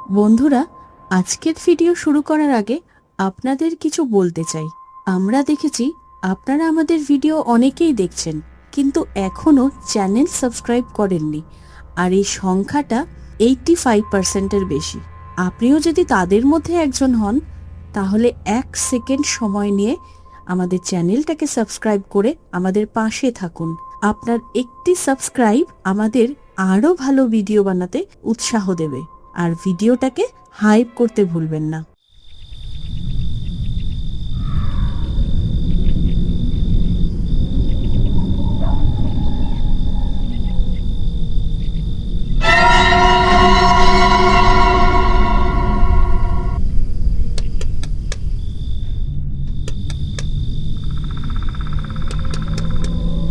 বন্ধুরা, আজকের ভিডিও শুরু করার আগে আপনাদের কিছু বলতে চাই। আমরা দেখেছি আপনারা আমাদের ভিডিও অনেকেই দেখছেন, কিন্তু এখনও চ্যানেল সাবস্ক্রাইব করেননি, আর এই সংখ্যাটা 85%-এর বেশি। আপনিও যদি তাদের মধ্যে একজন হন, তাহলে 1 সেকেন্ড সময় নিয়ে আমাদের চ্যানেলটাকে সাবস্ক্রাইব করে আমাদের পাশে থাকুন। আপনার একটি সাবস্ক্রাইব আমাদের আরও ভালো ভিডিও বানাতে উৎসাহ দেবে। আর ভিডিওটাকে হাইপ করতে ভুলবেন না।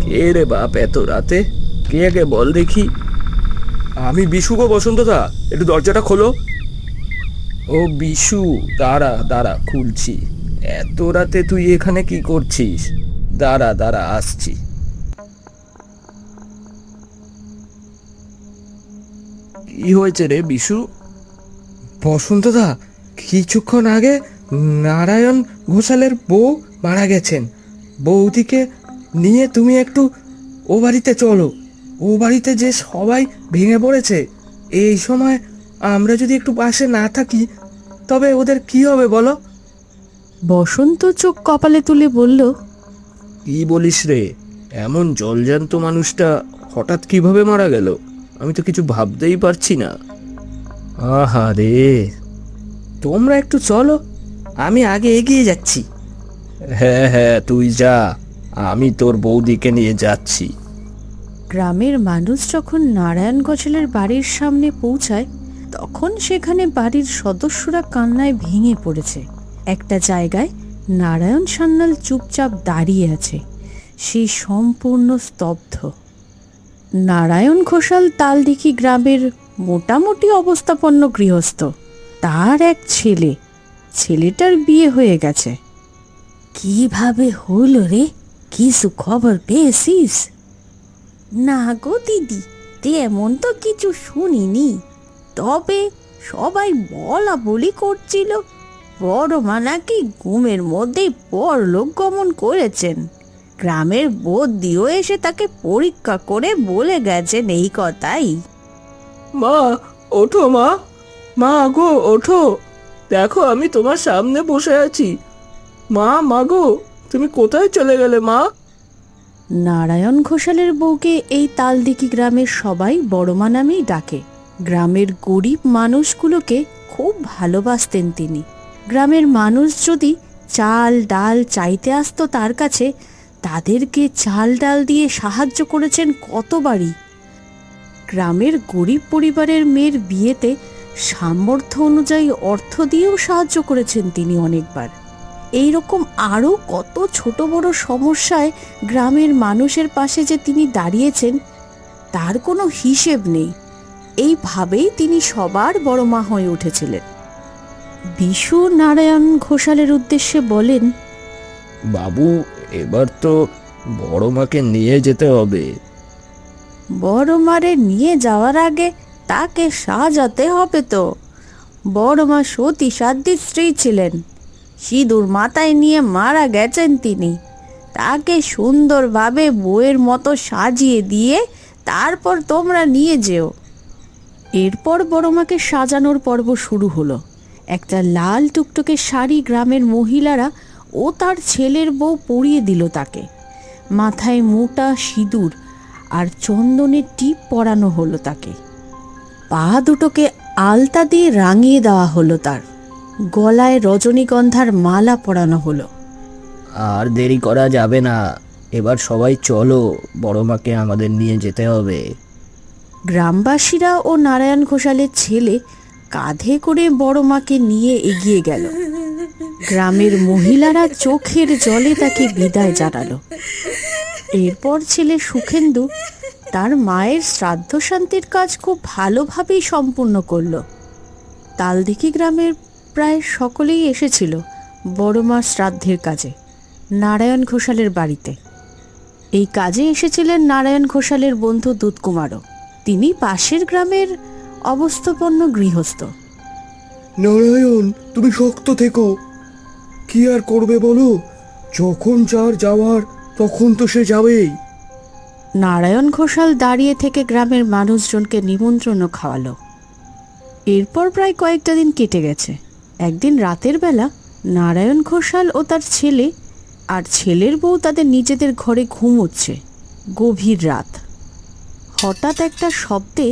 কে রে বাপ এত রাতে? কে আগে বল দেখি। আমি বিশু গো, বসন্তদা, একটু দরজাটা খোলো। ও বিশু, দাঁড়া দাঁড়া, খুলছি। এত রাতে তুই এখানে কি করছিস? দাঁড়া দাঁড়া, আসছি। কি হয়েছে রে বিশু? বসন্তদা, কিছুক্ষণ আগে নারায়ণ ঘোষালের বউ মারা গেছেন। বৌদিকে নিয়ে তুমি একটু ও বাড়িতে চলো। ও বাড়িতে যে সবাই ভেঙে পড়েছে। এই সময় আমরা যদি একটু পাশে না থাকি তবে ওদের কি হবে বলো? বসন্ত চোখ কপালে তুলে বলল, কি বলিস রে? এমন জলজ্যান্ত মানুষটা হঠাৎ কিভাবে মারা গেল? আমি তো কিছু ভাবতেই পারছি না। আহা রে, তোমরা একটু চলো, আমি আগে এগিয়ে যাচ্ছি। হ্যাঁ হ্যাঁ, তুই যা, আমি তোর বৌদিকে নিয়ে যাচ্ছি। গ্রামের মানুষ যখন নারায়ণ ঘোষালের বাড়ির সামনে পৌঁছায়, তখন সেখানে বাড়ির সদস্যরা কান্নায় ভেঙে পড়েছে। একটা জায়গায় নারায়ণ সান্যাল চুপচাপ দাঁড়িয়ে আছে, সে সম্পূর্ণ স্তব্ধ। নারায়ণ ঘোষাল তালদিঘি গ্রামের মোটামুটি অবস্থাপন্ন গৃহস্থ। তার এক ছেলে, ছেলেটার বিয়ে হয়ে গেছে। কিভাবে হলো রে? কিছু খবর পেয়েছিস? না গো দিদি, তেমন তো কিছু শুনিনি। তবে সবাই বলা বলি করছিল বড় মা নাকি ঘুমের মধ্যেই পরলোক গমন করেছেন। গ্রামের বৌদিও এসে তাকে পরীক্ষা করে বলে গেছেন এই কথাই। মা, ওঠো মা। মা গো, ওঠো। দেখো, আমি তোমার সামনে বসে আছি। মা, মা গো, তুমি কোথায় চলে গেলে মা? নারায়ণ ঘোষালের বউকে এই তালদিঘি গ্রামের সবাই বড়মা নামেই ডাকে। গ্রামের গরিব মানুষগুলোকে খুব ভালোবাসতেন তিনি। গ্রামের মানুষ যদি চাল ডাল চাইতে আসতো তার কাছে, তাদেরকে চাল ডাল দিয়ে সাহায্য করেছেন কতবারই। গ্রামের গরিব পরিবারের মেয়ের বিয়েতে সামর্থ্য অনুযায়ী অর্থ দিয়েও সাহায্য করেছেন তিনি অনেকবার। এই রকম আরও কত ছোট বড় সমস্যায় গ্রামের মানুষের পাশে যে তিনি দাঁড়িয়েছেন, তার কোনো হিসেব নেই। এইভাবেই তিনি সবার বড় মা হয়ে উঠেছিলেন। বিশু নারায়ণ ঘোষালের উদ্দেশ্যে বলেন, বাবু, এবার তো বড় মাকে নিয়ে যেতে হবে। বড় মারে নিয়ে যাওয়ার আগে তাকে সাজাতে হবে তো। বড় মা সতী সাধ্বীর স্ত্রী ছিলেন, সিঁদুর মাথায় নিয়ে মারা গেছেন তিনি। তাকে সুন্দরভাবে বউয়ের মতো সাজিয়ে দিয়ে তারপর তোমরা নিয়ে যেও। এরপর বড়মাকে সাজানোর পর্ব শুরু হলো। একটা লাল টুকটকে শাড়ি গ্রামের মহিলারা ও তার ছেলের বউ পরিয়ে দিল তাকে। মাথায় মোটা সিঁদুর আর চন্দনের টিপ পরানো হলো তাকে। পা দুটোকে আলতা দিয়ে রাঙিয়ে দেওয়া হলো তার। গলায় রজনীগন্ধার মালা পরানো হলো। আর দেরি করা যাবে না, এবার সবাই চলো, বড় মাকে আমাদের নিয়ে যেতে হবে। গ্রামবাসীরা ও নারায়ণ ঘোষালের ছেলে কাঁধে করে বড় মাকে নিয়ে এগিয়ে গেল। গ্রামের মহিলারা চোখের জলে তাকে বিদায় জানালো। এরপর ছেলে সুখেন্দু তার মায়ের শ্রাদ্ধ শান্তির কাজ খুব ভালোভাবেই সম্পূর্ণ করল। তালদিঘি গ্রামের প্রায় সকলেই এসেছিল বড় মার শ্রাদ্ধের কাজে নারায়ণ ঘোষালের বাড়িতে। এই কাজে এসেছিলেন নারায়ণ ঘোষালের বন্ধু দুধকুমারও। তিনি পাশের গ্রামের অবস্থাপন্ন গৃহস্থ। নারায়ণ, তুমি শক্ত থেকো। কি আর করবে বলো, যখন যার যাওয়ার তখন তো সে যাবেই। নারায়ণ ঘোষাল দাঁড়িয়ে থেকে গ্রামের মানুষজনকে নিমন্ত্রণও খাওয়ালো। এরপর প্রায় কয়েকটা দিন কেটে গেছে। একদিন রাতের বেলা নারায়ণ ঘোষাল ও তার ছেলে আর ছেলের বউ তাদের নিজেদের ঘরে ঘুমোচ্ছে। গভীর রাত। হঠাৎ একটা শব্দে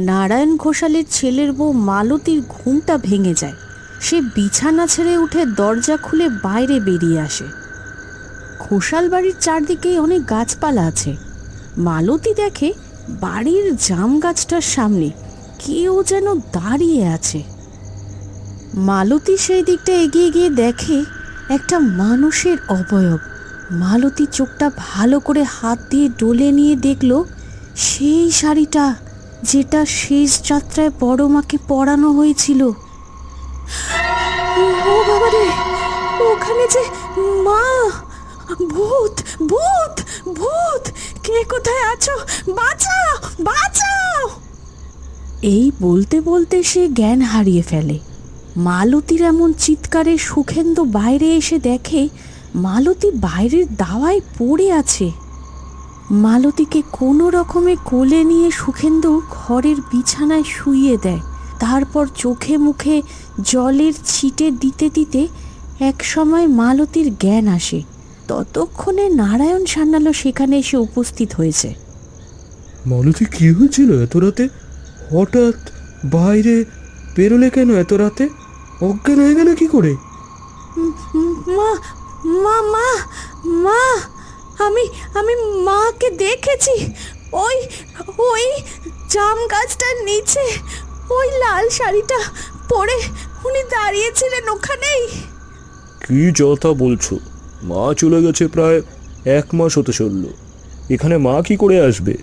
নারায়ণ ঘোষালের ছেলের বউ মালতীর ঘুমটা ভেঙে যায়। সে বিছানা ছেড়ে উঠে দরজা খুলে বাইরে বেরিয়ে আসে। ঘোষাল বাড়ির চারদিকেই অনেক গাছপালা আছে। মালতী দেখে বাড়ির জাম গাছটার সামনে কেউ যেন দাঁড়িয়ে আছে। মালতী সেই দিকটা এগিয়ে গিয়ে দেখে একটা মানুষের অবয়ব। মালতী চোখটা ভালো করে হাত দিয়ে ডলে নিয়ে দেখলো সেই শাড়িটা যেটা শেষ যাত্রায় বড় মাকে পরানো হয়েছিল। ও বাবা রে, ওখানে যে মা! ভূত ভূত ভূত! কে কোথায় আছো? বাঁচাও বাঁচাও! এই বলতে বলতে সে জ্ঞান হারিয়ে ফেলে। মালতীর এমন চিৎকারে সুখেন্দু বাইরে এসে দেখে মালতী বাইরের দাওয়ায় পড়ে আছে। মালতীকে কোনো রকমে কোলে নিয়ে সুখেন্দু ঘরের বিছানায় শুইয়ে দেয়। তারপর চোখে মুখে জলের ছিটে দিতে দিতে এক সময় মালতীর জ্ঞান আসে। ততক্ষণে নারায়ণ সান্যালও সেখানে এসে উপস্থিত হয়েছে। মালতী, কি হয়েছিল এত রাতে? হঠাৎ বাইরে বেরোলে কেন এত রাতে? অজ্ঞান হয়ে গেল কি করে? মা মা মা মা আমি আমি মাকে দেখেছি। ওই ওই জাম গাছটার নিচে ওই লাল শাড়িটা পরে উনি দাঁড়িয়েছিলেন ওখানেই। কি যথা বলছো? মা চলে গেছে প্রায় 1 মাস হতে চললো। এখানে মা কি করে আসবে?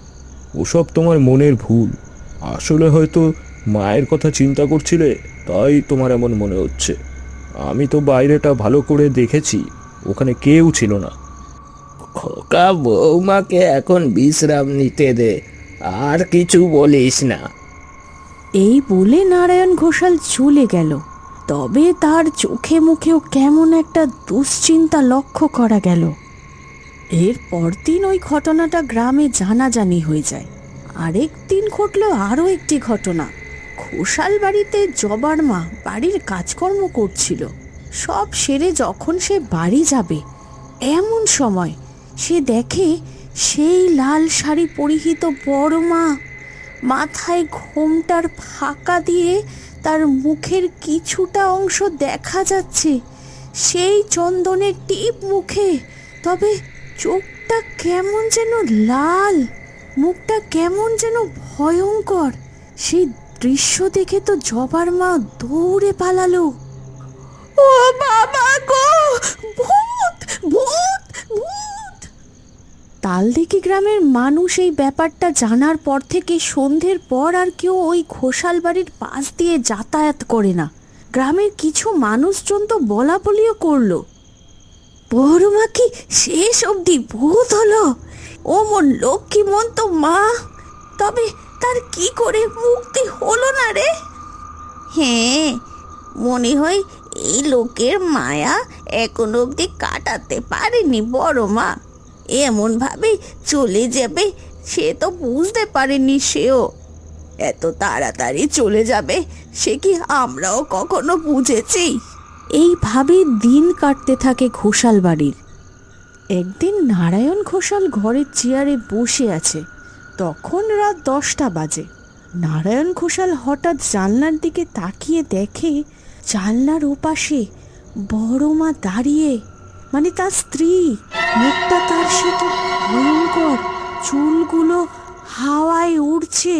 ওসব তোমার মনের ভুল। আসলে হয়তো মায়ের কথা চিন্তা করছিলে, তাই তোমার এমন মনে হচ্ছে। আমি তো বাইরেটা ভালো করে দেখেছি, ওখানে কেউ ছিল না। খোকা, বৌমাকে এখন বিশ্রাম নিতে দে, আর কিছু বলিস না। এই বলে নারায়ণ ঘোষাল চলে গেল। তবে তার চোখে মুখেও কেমন একটা দুশ্চিন্তা লক্ষ্য করা গেল। এর পরদিন ওই ঘটনাটা গ্রামে জানাজানি হয়ে যায়। আরেক দিন ঘটল আরও একটি ঘটনা। ঘোষাল বাড়িতে জবার মা বাড়ির কাজকর্ম করছিল। সব সেরে যখন সে বাড়ি যাবে এমন সময় সে দেখে সেই লাল শাড়ি পরিহিত বড় মা মাথায় ঘোমটার ফাঁকা দিয়ে তার মুখের কিছুটা অংশ দেখা যাচ্ছে, সেই চন্দনের টিপ মুখে। তবে চোখটা কেমন যেন লাল, মুখটা কেমন যেন ভয়ঙ্কর। সেই দৃশ্য দেখে তো জবার মা দৌড়ে পালালো। ও বাবা গো, ভূত ভূত ভূত! তালদিঘি গ্রামের মানুষ এই ব্যাপারটা জানার পর থেকে সন্ধ্যের পর আর কেউ ওই ঘোষাল বাড়ির পাশ দিয়ে যাতায়াত করে না। গ্রামের কিছু মানুষজন তো বলা বলিও করলো, বড়মা কি শেষ অবধি ভূত হলো? ও মন লক্ষ্মীমন্ত মা, তবে তার কি করে মুক্তি হলো না রে? হ্যাঁ, মনে হয় এই লোকের মায়া এখন অবধি কাটাতে পারেনি বড় মা। এমন ভাবে চলে যাবে সে তো বুঝতে পারেনি। সেও এত তাড়াতাড়ি চলে যাবে সে কি আমরাও কখনো বুঝেছি? এইভাবে দিন কাটতে থাকে ঘোষাল বাড়ির। একদিন নারায়ণ ঘোষাল ঘরের চেয়ারে বসে আছে। তখন রাত 10টা বাজে। নারায়ণ ঘোষাল হঠাৎ জানলার দিকে তাকিয়ে দেখে জানলার ওপাশে বড় মা দাঁড়িয়ে, মানে তার স্ত্রী। মুখটা তার সে তো ভয়ঙ্কর, চুলগুলো হাওয়ায় উড়ছে।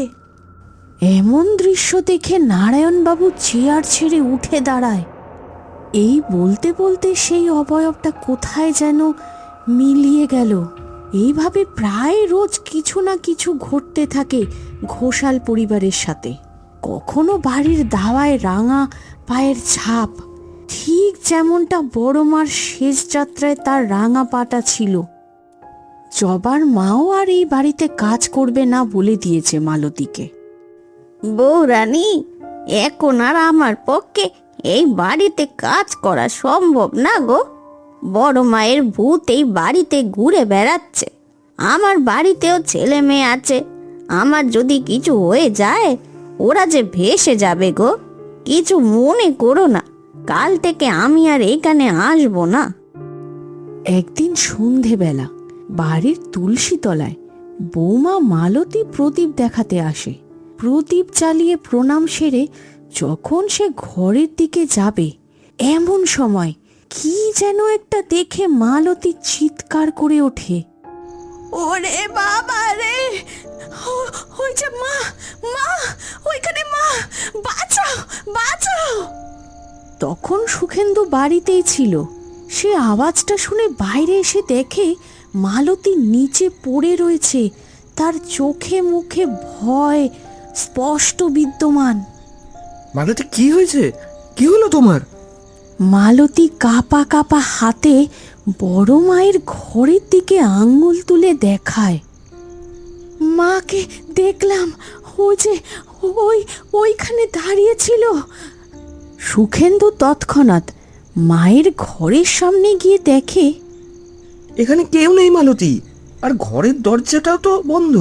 এমন দৃশ্য দেখে নারায়ণবাবু চেয়ার ছেড়ে উঠে দাঁড়ায়। এই বলতে বলতে সেই অবয়বটা কোথায় যেন মিলিয়ে গেল। এইভাবে প্রায় রোজ কিছু না কিছু ঘটতে থাকে ঘোষাল পরিবারের সাথে। কখনো বাড়ির দাওয়ায় রাঙা পায়ের ছাপ, ঠিক যেমনটা বড় মার শেষ যাত্রায় তার রাঙা পাটা ছিল। জবার মাও আর এই বাড়িতে কাজ করবে না বলে দিয়েছে মালতীকে। বউ রানী, এখন আর আমার পক্ষে এই বাড়িতে কাজ করা সম্ভব না গো। বড় মায়ের ভূত এই বাড়িতে ঘুরে বেড়াচ্ছে। আমার বাড়িতেও ছেলে মেয়ে আছে। আমার যদি কিছু হয়ে যায় ওরা যে ভেসে যাবে গো। কিছু মনে করো না, কাল থেকে আমি আর এখানে আসবো না। একদিন সন্ধেবেলা বাড়ির তুলসী তলায় বৌমা মালতী প্রদীপ দেখাতে আসে। প্রদীপ জ্বালিয়ে প্রণাম সেরে যখন সে ঘরের দিকে যাবে, এমন সময় কি যেন একটা দেখে মালতী চিৎকার করে ওঠে, ওরে বাবা রে, ওই যে মা, মা ওইখানে মা, বাঁচাও বাঁচাও। তখন সুখেন্দু বাড়িতেই ছিল। সে আওয়াজটা শুনে বাইরে এসে দেখে মালতী নিচে পড়ে রয়েছে। তার চোখে মুখে ভয় স্পষ্ট বিদ্যমান। মালতী, কি হয়েছে? কি হলো তোমার? মালতী কাঁপা কাঁপা হাতে বড় মায়ের ঘরের দিকে আঙ্গুল তুলে দেখায়। মাকে দেখলাম, ও যে ওইখানে দাঁড়িয়ে ছিল। সুখেন্দু তৎক্ষণাৎ মায়ের ঘরের সামনে গিয়ে দেখে এখানে কেউ নেই মালতী, আর ঘরের দরজাটাও তো বন্ধ।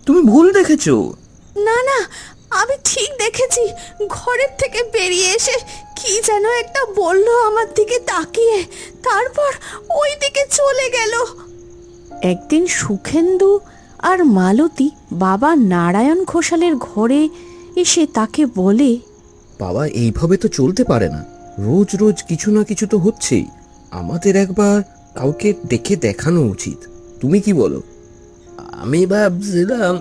তুমি ভুল দেখেছো। না না, আমি ঠিক দেখেছি। ঘরের থেকে বেরিয়ে এসে কি যেন একটা বলল আমার দিকে তাকিয়ে, তারপর ওই দিকে চলে গেল। একদিন সুখেন্দু আর মালতী বাবা নারায়ণ ঘোষালের ঘরে এসে তাকে বলে, বাবা, এইভাবে তো চলতে পারে না। রোজ রোজ কিছু না কিছু তো হচ্ছেই। আমাদের একবার কাউকে ডেকে দেখানো উচিত। তুমি কি বলো? আমি ভাবছিলাম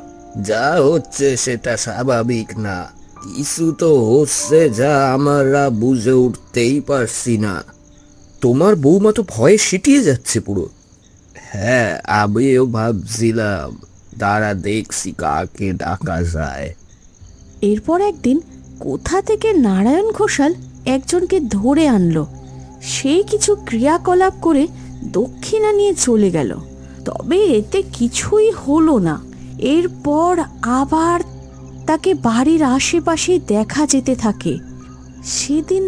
যা হচ্ছে সেটা স্বাভাবিক না, কিছু তো হচ্ছে যা আমরা বুঝে উঠতেই পারছি না। তোমার বৌমা তো ভয়ে সিটিয়ে যাচ্ছে পুরো। হ্যাঁ, আমিও ভাবছিলাম, তারা দেখছি কাকে ডাকা যায়। এরপর একদিন কোথা থেকে নারায়ণ ঘোষাল একজনকে ধরে আনলো। সে কিছু ক্রিয়াকলাপ করে দক্ষিণা নিয়ে চলে গেল। তবে এতে কিছুই হলো না। এরপর আবার তাকে বাড়ির আশেপাশে দেখা যেতে থাকে। সেদিন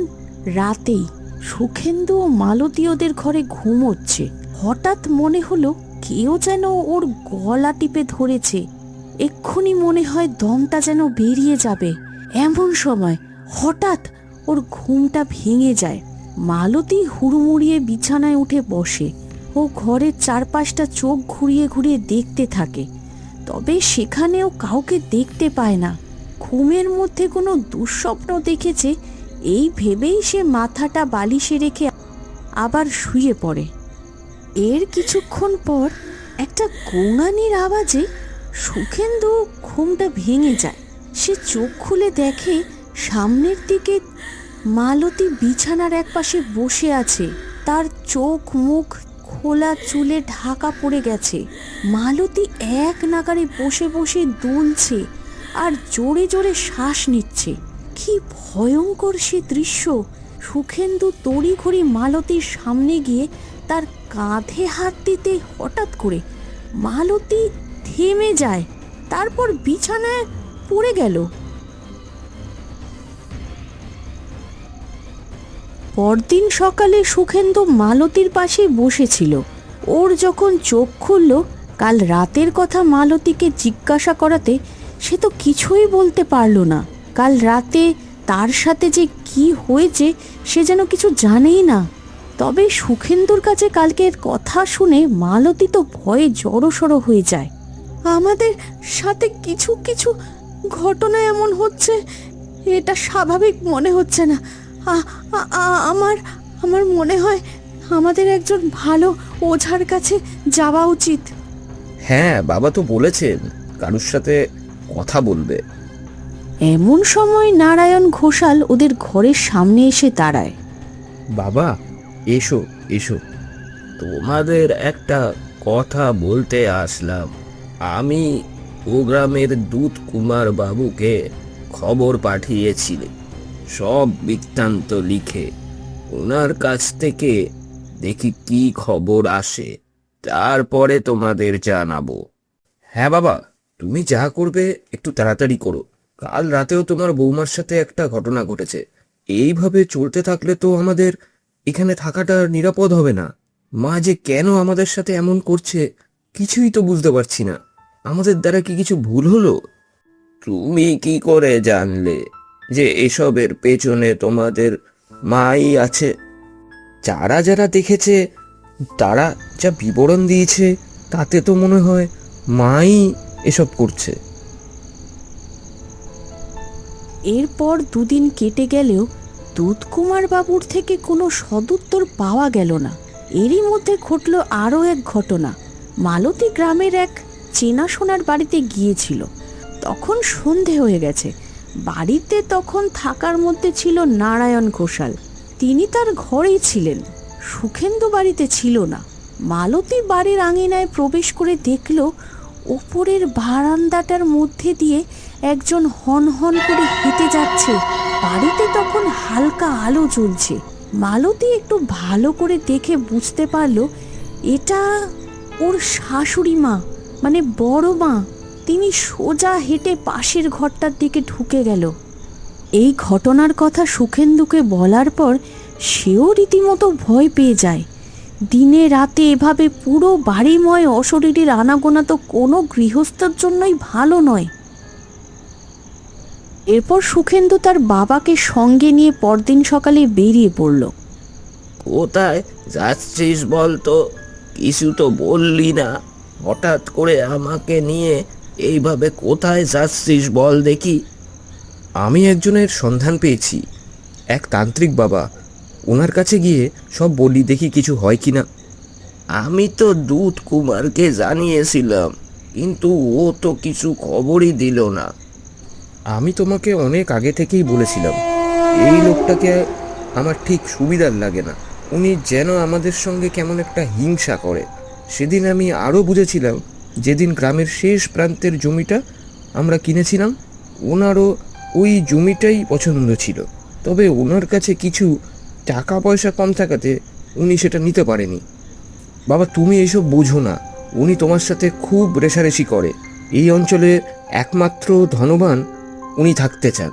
রাতেই সুখেন্দু ও মালতী ওদের ঘরে ঘুমোচ্ছে। হঠাৎ মনে হলো কেউ যেন ওর গলা টিপে ধরেছে। এক্ষুনি মনে হয় দমটা যেন বেরিয়ে যাবে। এমন সময় হঠাৎ ওর ঘুমটা ভেঙে যায়। মালতী হুড়মুড়িয়ে বিছানায় উঠে বসে। ও ঘরের চারপাশটা চোখ ঘুরিয়ে ঘুরিয়ে দেখতে থাকে, তবে সেখানেও কাউকে দেখতে পায় না। ঘুমের মধ্যে কোনো দুঃস্বপ্ন দেখেছে এই ভেবেই সে মাথাটা বালিশে রেখে আবার শুয়ে পড়ে। এর কিছুক্ষণ পর একটা গোঙানির আওয়াজে সুখেন্দু ঘুমটা ভেঙে যায়। সে চোখ খুলে দেখে সামনের দিকে মালতী বিছানার একপাশে বসে আছে। তার চোখ মুখ খোলা চুলে ঢাকা পড়ে গেছে। মালতী এক নাগারে বসে বসে দুলছে আর জোরে জোরে শ্বাস নিচ্ছে। কি ভয়ঙ্কর সে দৃশ্য! সুখেন্দু তড়িঘড়ি মালতীর সামনে গিয়ে তার কাঁধে হাত দিতে হঠাৎ করে মালতী থেমে যায়, তারপর বিছানায় পড়ে গেল। পরদিন সকালে সুখেন্দু মালতীর পাশে বসেছিল। ওর যখন চোখ খুলল, কাল রাতের কথা মালতীকে জিজ্ঞাসা করাতে সে তো কিছুই বলতে পারল না। কাল রাতে তার সাথে যে কি হয়েছে সে যেন কিছু জানেই না। তবে সুখেন্দুর কাছে কালকের কথা শুনে মালতী তো ভয়ে জড়সড় হয়ে যায়। আমাদের সাথে কিছু কিছু ঘটনা এমন হচ্ছে, এটা স্বাভাবিক মনে হচ্ছে না। আমার মনে হয় আমাদের একজন ভালো ওঝার কাছে যাওয়া উচিত। হ্যাঁ, বাবা তো বলেছেন কারুর সাথে কথা বলবে। এমন সময় নারায়ণ ঘোষাল ওদের ঘরের সামনে এসে দাঁড়ায়। বাবা, এসো এসো। তোমাদের একটা কথা বলতে আসলাম। আমি ও গ্রামের দূত কুমার বাবুকে খবর পাঠিয়েছিলাম, সব বৃত্তান্ত লিখে। ওনার কাছ থেকে দেখি কি খবর আসে, তারপরে তোমাদের জানাবো। হ্যাঁ বাবা, তুমি যা করবে একটু তাড়াতাড়ি করো। কাল রাতেও তোমার বৌমার সাথে একটা ঘটনা ঘটেছে। এইভাবে চলতে থাকলে তো আমাদের এখানে থাকাটা নিরাপদ হবে না। মা যে কেন আমাদের সাথে এমন করছে কিছুই তো বুঝতে পারছি না। আমাদের দ্বারা কি কিছু ভুল হলো? তুমি কি করে জানলে যে এসবের পেছনে তোমাদের মাই আছে? যারা যারা দেখেছে, তারা যা বিবরণ দিয়েছে, তাতে তো মনে হয় মাই এসব করছে। এরপর দুদিন কেটে গেলেও দুধকুমার বাবুর থেকে কোনো সদুত্তর পাওয়া গেল না। এরই মধ্যে ঘটল আরও এক ঘটনা। মালতী গ্রামের এক চেনাশোনার বাড়িতে গিয়েছিল। তখন সন্ধে হয়ে গেছে। বাড়িতে তখন থাকার মধ্যে ছিল নারায়ণ ঘোষাল। তিনি তার ঘরেই ছিলেন। সুখেন্দু বাড়িতে ছিল না। মালতী বাড়ির আঙিনায় প্রবেশ করে দেখল ওপরের বারান্দাটার মধ্যে দিয়ে একজন হন হন করে হেঁটে যাচ্ছে। বাড়িতে তখন হালকা আলো জ্বলছে। মালতী একটু ভালো করে দেখে বুঝতে পারল এটা ওর শাশুড়ি মা, মানে বড় মা। তিনি সোজা হেঁটে পাশের ঘরটার দিকে ঢুকে গেল। এই ঘটনার কথা সুখেন্দুকে বলার পর সেও রীতিমতো ভয় পেয়ে যায়। দিনে রাতে এভাবে পুরো বাড়িময় অশরীরীর আনাগোনা তো কোনো গৃহস্থের জন্যই ভালো নয়। এরপর সুখেন্দু তার বাবাকে সঙ্গে নিয়ে পরদিন সকালে বেরিয়ে পড়ল। কোথায় যাচ্ছিস বলতো? কিছু তো বললি না। হঠাৎ করে আমাকে নিয়ে এইভাবে কোথায় যাচ্ছিস বল দেখি। আমি একজনের সন্ধান পেয়েছি, এক তান্ত্রিক বাবা। ওনার কাছে গিয়ে সব বলি, দেখি কিছু হয় কিনা। আমি তো দুধ কুমারকে জানিয়েছিলাম, কিন্তু ও তো কিছু খবরই দিল না। আমি তোমাকে অনেক আগে থেকেই বলেছিলাম, এই লোকটাকে আমার ঠিক সুবিধার লাগে না। উনি যেন আমাদের সঙ্গে কেমন একটা হিংসা করে। সেদিন আমি আরও বুঝেছিলাম, যেদিন গ্রামের শেষ প্রান্তের জমিটা আমরা কিনেছিলাম, ওনারও ওই জমিটাই পছন্দ ছিল। তবে ওনার কাছে কিছু টাকা পয়সা কম থাকাতে উনি সেটা নিতে পারেনি। বাবা, তুমি এইসব বোঝো না। উনি তোমার সাথে খুব রেষারেষি করে। এই অঞ্চলে একমাত্র ধনবান উনি থাকতে চান।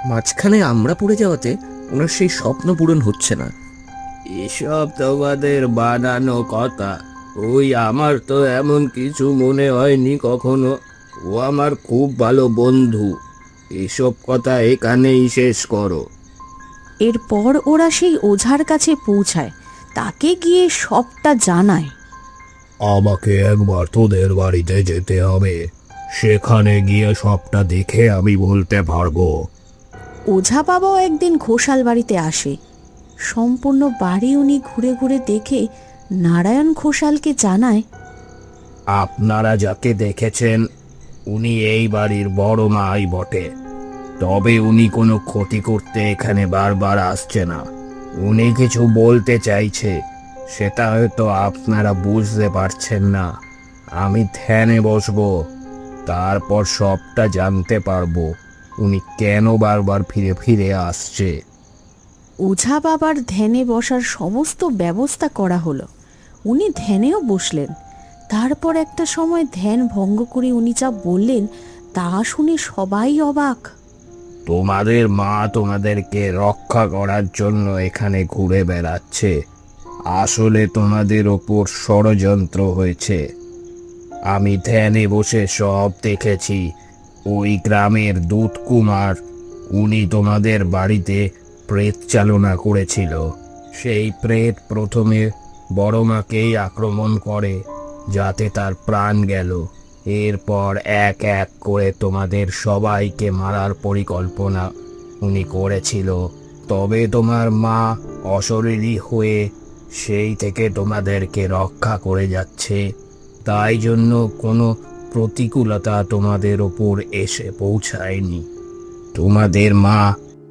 মাঝখানে আমরা পড়ে যাওয়াতে ওনার সেই স্বপ্ন পূরণ হচ্ছে না। এসব তোমাদের বানানো কথা। ওই আমার তো এমন কিছু মনে হয়নি কখনো। ও আমার খুব ভালো বন্ধু। এসব কথা এখানেই শেষ করো। এরপর ওরা সেই ওঝার কাছে পৌঁছায়, তাকে গিয়ে সবটা জানায়। আমাকে একবার তোদের বাড়িতে যেতে হবে, সেখানে গিয়ে সবটা দেখে আমি বলতে পারবো। ওঝা বাবাও একদিন ঘোষাল বাড়িতে আসে। সম্পূর্ণ বাড়ি উনি ঘুরে ঘুরে দেখে নারায়ণ ঘোষালকে জানায়, আপনারা যাকে দেখেছেন উনি এই বাড়ির বড় মাই বটে। তবে উনি কোনো ক্ষতি করতে এখানে বারবার আসছে না। উনি কিছু বলতে চাইছে, সেটা হয়তো আপনারা বুঝতে পারছেন না। আমি ধ্যানে বসবো, তারপর সবটা জানতে পারবো উনি কেন বারবার ফিরে ফিরে আসছে। ওঝা বাবার ধ্যানে বসার সমস্ত ব্যবস্থা করা হলো। উনি ধ্যানেও বসলেন। তারপর একটা সময় ধ্যান ভঙ্গ করে উনি যা বললেন তা শুনে সবাই অবাক। তোমাদের মা তোমাদেরকে রক্ষা করার জন্য এখানে ঘুরে বেড়াচ্ছে। আসলে তোমাদের ওপর ষড়যন্ত্র হয়েছে। আমি ধ্যানে বসে সব দেখেছি। ওই গ্রামের দুধ কুমার, উনি তোমাদের বাড়িতে প্রেত চালনা করেছিল। সেই প্রেত প্রথমে বড় মাকেই আক্রমণ করে, যাতে তার প্রাণ গেল। এরপর এক এক করে তোমাদের সবাইকে মারার পরিকল্পনা উনি করেছিল। তবে তোমার মা অশরীরী হয়ে সেই থেকে তোমাদেরকে রক্ষা করে যাচ্ছে। তাই জন্য কোনো প্রতিকূলতা তোমাদের ওপর এসে পৌঁছায়নি। তোমাদের মা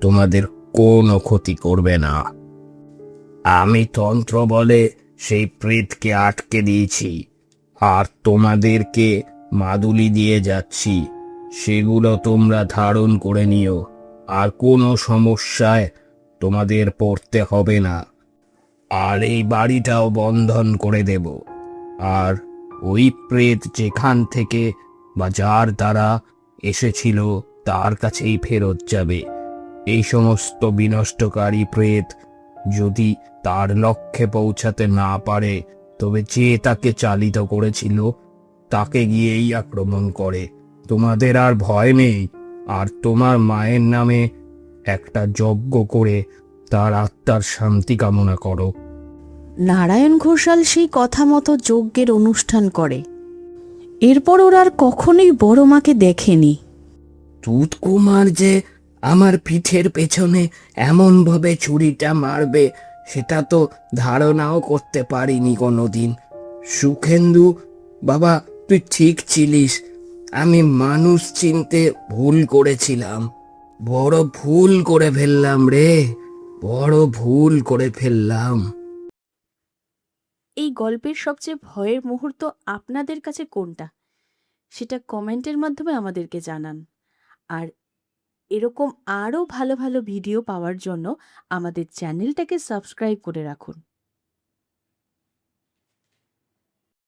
তোমাদের কোনো ক্ষতি করবে না। আমি তন্ত্র বলে সেই প্রেতকে আটকে দিয়েছি, আর তোমাদেরকে মাদুলি দিয়ে যাচ্ছি। সেগুলো তোমরা ধারণ করে নিও, আর কোনো সমস্যায় তোমাদের পড়তে হবে না। আর এই বাড়িটাও বন্ধন করে দেব। আর ওই প্রেত যেখান থেকে বা যার দ্বারা এসেছিল তার কাছেই ফেরত যাবে। এই সমস্ত বিনষ্টকারী প্রেত যদি তার লক্ষ্যে পৌঁছাতে না পারে, তবে যে তাকে চালিত করেছিল তাকে গিয়েই আক্রমণ করে। তোমাদের আর ভয় নেই, আর তোমার মায়ের নামে একটা যজ্ঞ করে তার আত্মার শান্তি কামনা করো। নারায়ণ ঘোষাল সেই কথা মতো যজ্ঞের অনুষ্ঠান করে। এরপর ওরা আর কখনোই বড় মাকে দেখেনি। তুত কুমার যে আমার পিঠের পেছনে এমনভাবে ছুরিটা মারবে সেটা তো ধারণাও করতে পারিনি কোনোদিন। সুখেন্দু বাবা, তুই ঠিক ছিলিস। আমি মানুষ চিনতে ভুল করেছিলাম। বড় ভুল করে ফেললাম রে, বড় ভুল করে ফেললাম। এই গল্পের সবচেয়ে ভয়ের মুহূর্ত আপনাদের কাছে কোনটা, সেটা কমেন্টের মাধ্যমে আমাদেরকে জানান। আর এরকম আরও ভালো ভালো ভিডিও পাওয়ার জন্য আমাদের চ্যানেলটাকে সাবস্ক্রাইব করে রাখুন।